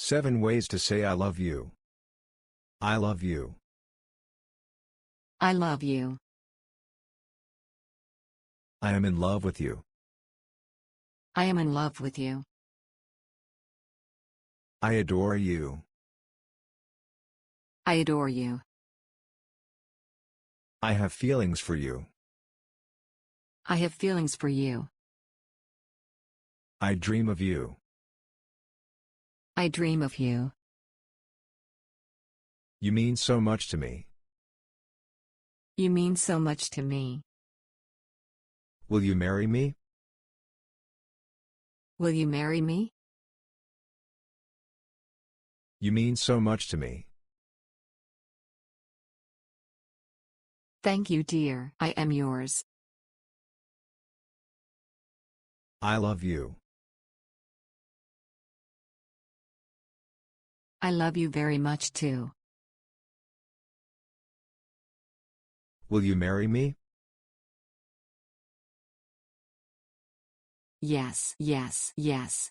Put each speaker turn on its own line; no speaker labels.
7 ways to say I love you. I love you.
I love you.
I am in love with you.
I am in love with you.
I adore you.
I adore you.
I have feelings for you.
I have feelings for you.
I dream of you.
I dream of you.
You mean so much to me.
You mean so much to me.
Will you marry me?
Will you marry me?
You mean so much to me.
Thank you, dear. I am yours.
I love you.
I love you very much too.
Will you marry me?
Yes, yes, yes.